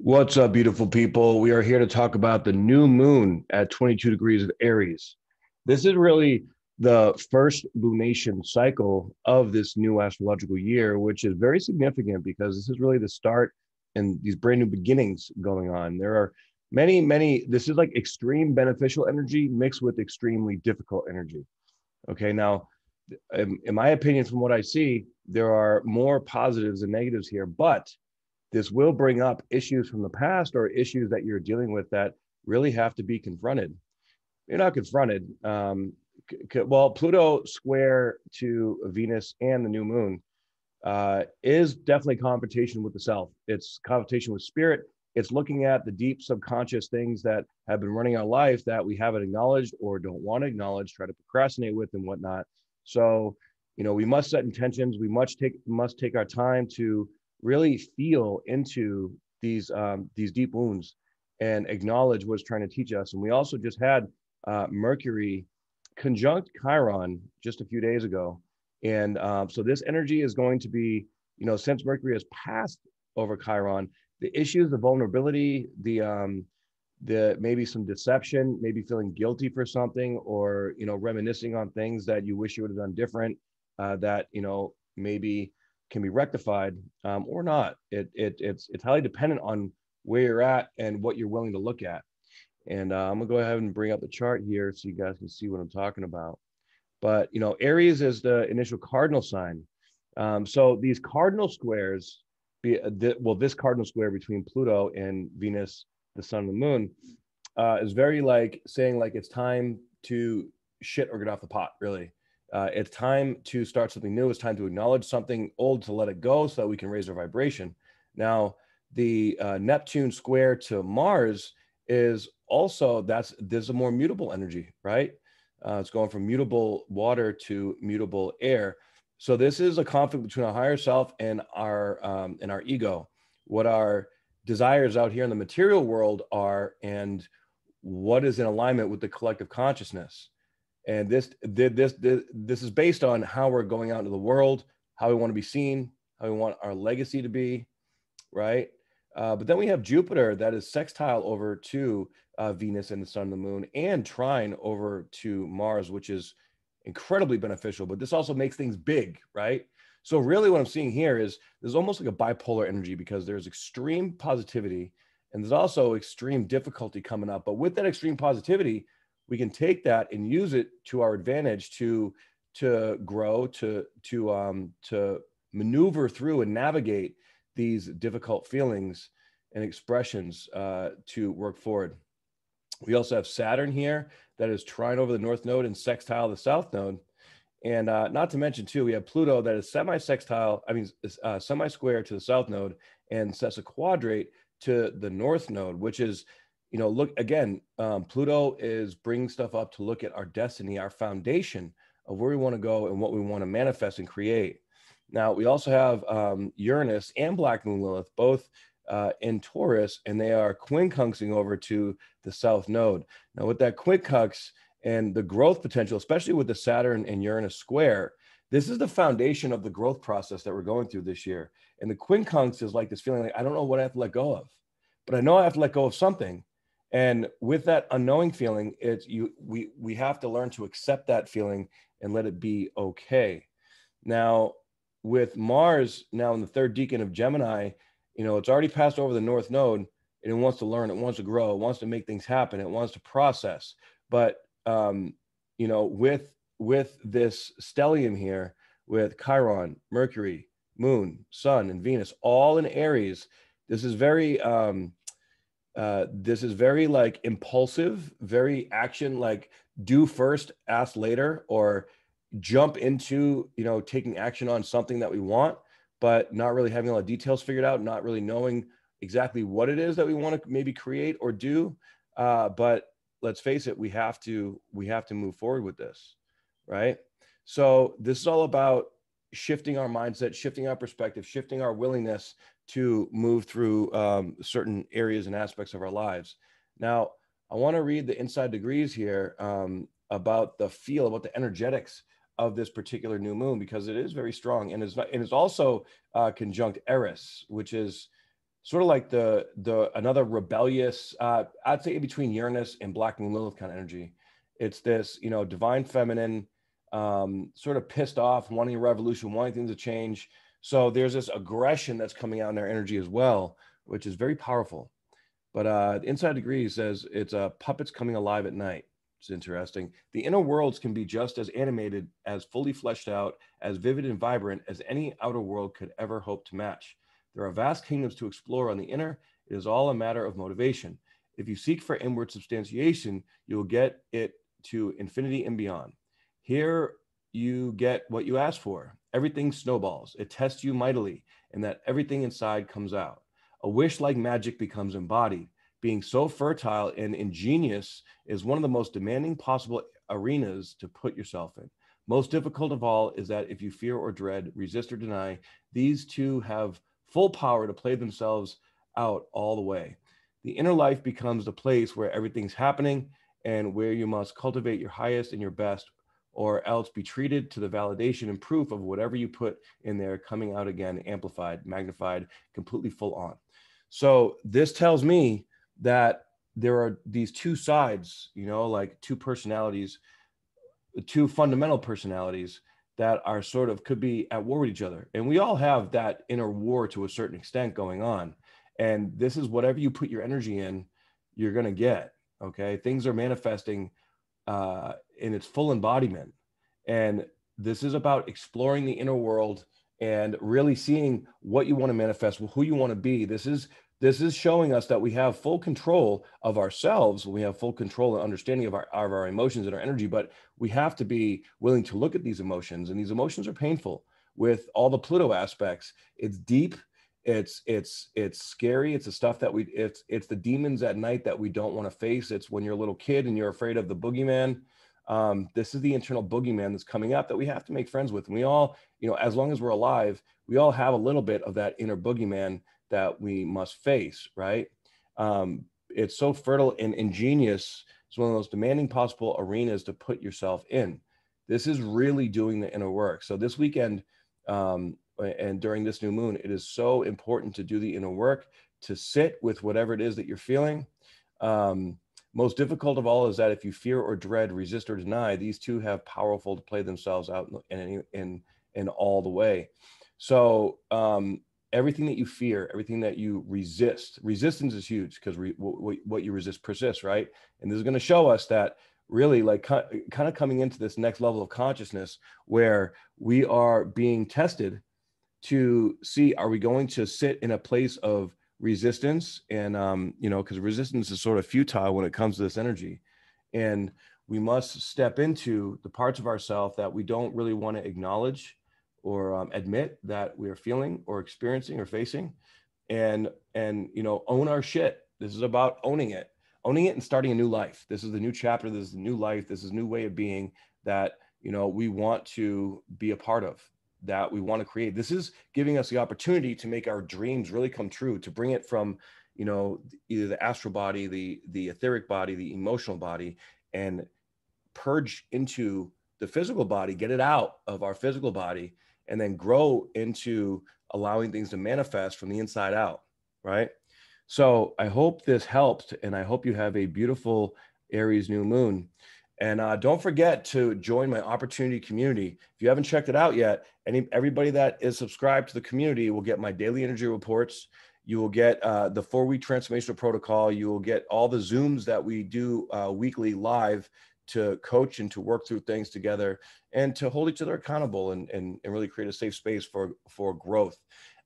What's up, beautiful people? We are here to talk about the new moon at 22 degrees of Aries. This is really the first lunation cycle of this new astrological year, which is very significant because this is really the start and these brand new beginnings going on. There are this is like extreme beneficial energy mixed with extremely difficult energy. Okay, now, in my opinion, from what I see, there are more positives than negatives here, but this will bring up issues from the past or issues that you're dealing with that really have to be confronted. You're not confronted. Well, Pluto square to Venus and the new moon is definitely confrontation with the self. It's confrontation with spirit. It's looking at the deep subconscious things that have been running our life that we haven't acknowledged or don't want to acknowledge, try to procrastinate with and whatnot. So, we must set intentions. We must take our time to really feel into these deep wounds and acknowledge what's trying to teach us. And we also just had Mercury conjunct Chiron just a few days ago. And so this energy is going to be, since Mercury has passed over Chiron, the issues, the vulnerability, the maybe some deception, maybe feeling guilty for something, or reminiscing on things that you wish you would have done different, that maybe can be rectified or not. It's highly dependent on where you're at and what you're willing to look at. And I'm gonna go ahead and bring up the chart here so you guys can see what I'm talking about. But Aries is the initial cardinal sign. So these cardinal squares, this cardinal square between Pluto and Venus, the sun and the moon, is very like saying like it's time to shit or get off the pot, really. It's time to start something new. It's time to acknowledge something old, to let it go so that we can raise our vibration. Now, the Neptune square to Mars is also, this is a more mutable energy, right? It's going from mutable water to mutable air. So this is a conflict between our higher self and our ego, what our desires out here in the material world are, and what is in alignment with the collective consciousness. And this is based on how we're going out into the world, how we want to be seen, how we want our legacy to be, right? But then we have Jupiter that is sextile over to Venus and the sun and the moon, and trine over to Mars, which is incredibly beneficial. But this also makes things big, right? So really what I'm seeing here is there's almost like a bipolar energy, because there's extreme positivity and there's also extreme difficulty coming up. But with that extreme positivity, we can take that and use it to our advantage to grow, to maneuver through and navigate these difficult feelings and expressions to work forward. We also have Saturn here that is trine over the north node and sextile the south node. And not to mention too, we have Pluto that is semi-sextile, semi-square to the south node and sesquiquadrate to the north node, which is, look again, Pluto is bringing stuff up to look at our destiny, our foundation of where we want to go and what we want to manifest and create. Now, we also have Uranus and Black Moon Lilith, both in Taurus, and they are quincunxing over to the south node. Now, with that quincunx and the growth potential, especially with the Saturn and Uranus square, this is the foundation of the growth process that we're going through this year. And the quincunx is like this feeling like, I don't know what I have to let go of, but I know I have to let go of something. And with that unknowing feeling, we have to learn to accept that feeling and let it be okay. Now, with Mars now in the third decan of Gemini, it's already passed over the north node, and it wants to learn, it wants to grow, it wants to make things happen, it wants to process. But with this stellium here, with Chiron, Mercury, Moon, Sun, and Venus, all in Aries, this is very like impulsive, very action, like do first, ask later, or jump into, taking action on something that we want, but not really having all the details figured out, not really knowing exactly what it is that we want to maybe create or do. But let's face it, we have to move forward with this, right? So this is all about shifting our mindset, shifting our perspective, shifting our willingness to move through certain areas and aspects of our lives. Now, I want to read the inside degrees here about the energetics of this particular new moon, because it is very strong, and it's also conjunct Eris, which is sort of like another rebellious, I'd say in between Uranus and Black Moon Lilith kind of energy. It's this, you know, divine feminine, sort of pissed off, wanting a revolution, wanting things to change. So there's this aggression that's coming out in their energy as well, which is very powerful. But Inside Degree says it's puppets coming alive at night. It's interesting. The inner worlds can be just as animated, as fully fleshed out, as vivid and vibrant as any outer world could ever hope to match. There are vast kingdoms to explore on the inner. It is all a matter of motivation. If you seek for inward substantiation, you will get it to infinity and beyond. Here you get what you ask for. Everything snowballs. It tests you mightily, and that everything inside comes out. A wish like magic becomes embodied. Being so fertile and ingenious is one of the most demanding possible arenas to put yourself in. Most difficult of all is that if you fear or dread, resist or deny, these two have full power to play themselves out all the way. The inner life becomes the place where everything's happening and where you must cultivate your highest and your best, or else be treated to the validation and proof of whatever you put in there coming out again, amplified, magnified, completely full on. So this tells me that there are these two sides, you know, like two personalities, two fundamental personalities that are sort of could be at war with each other. And we all have that inner war to a certain extent going on. And this is whatever you put your energy in, you're going to get. Okay. Things are manifesting in its full embodiment. And this is about exploring the inner world and really seeing what you want to manifest, who you want to be. This is showing us that we have full control of ourselves. We have full control and understanding of our emotions and our energy, but we have to be willing to look at these emotions, and these emotions are painful with all the Pluto aspects. It's deep. It's scary. It's the stuff that it's the demons at night that we don't want to face. It's when you're a little kid and you're afraid of the boogeyman. This is the internal boogeyman that's coming up that we have to make friends with. And we all, you know, as long as we're alive, we all have a little bit of that inner boogeyman that we must face, right? It's so fertile and ingenious. It's one of the most demanding possible arenas to put yourself in. This is really doing the inner work. So this weekend and during this new moon, it is so important to do the inner work, to sit with whatever it is that you're feeling. Most difficult of all is that if you fear or dread, resist or deny, these two have powerful to play themselves out in all the way. So everything that you fear, everything that you resistance is huge, because what you resist persists, right? And this is going to show us that really, like, kind of coming into this next level of consciousness where we are being tested to see, are we going to sit in a place of resistance? And you know, because resistance is sort of futile when it comes to this energy, and we must step into the parts of ourselves that we don't really want to acknowledge or admit that we are feeling or experiencing or facing, and you know, own our shit. This is about owning it and starting a new life. This is the new chapter. This is the new life. This is a new way of being that, you know, we want to be a part of, that we want to create. This is giving us the opportunity to make our dreams really come true, to bring it from, you know, either the astral body, the etheric body, the emotional body, and purge into the physical body, get it out of our physical body, and then grow into allowing things to manifest from the inside out, right? So I hope this helped, and I hope you have a beautiful Aries new moon. And don't forget to join my opportunity community. If you haven't checked it out yet, everybody that is subscribed to the community will get my daily energy reports. You will get the 4-week transformational protocol. You will get all the Zooms that we do weekly live to coach and to work through things together and to hold each other accountable and really create a safe space for growth.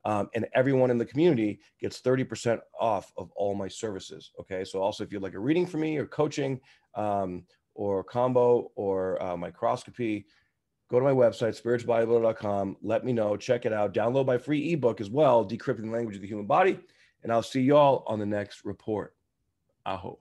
And everyone in the community gets 30% off of all my services. Okay. So also, if you'd like a reading from me or coaching or combo or microscopy, go to my website, spiritualbodybuilder.com. Let me know, check it out, download my free ebook as well, Decrypting the Language of the Human Body. And I'll see y'all on the next report. Aho.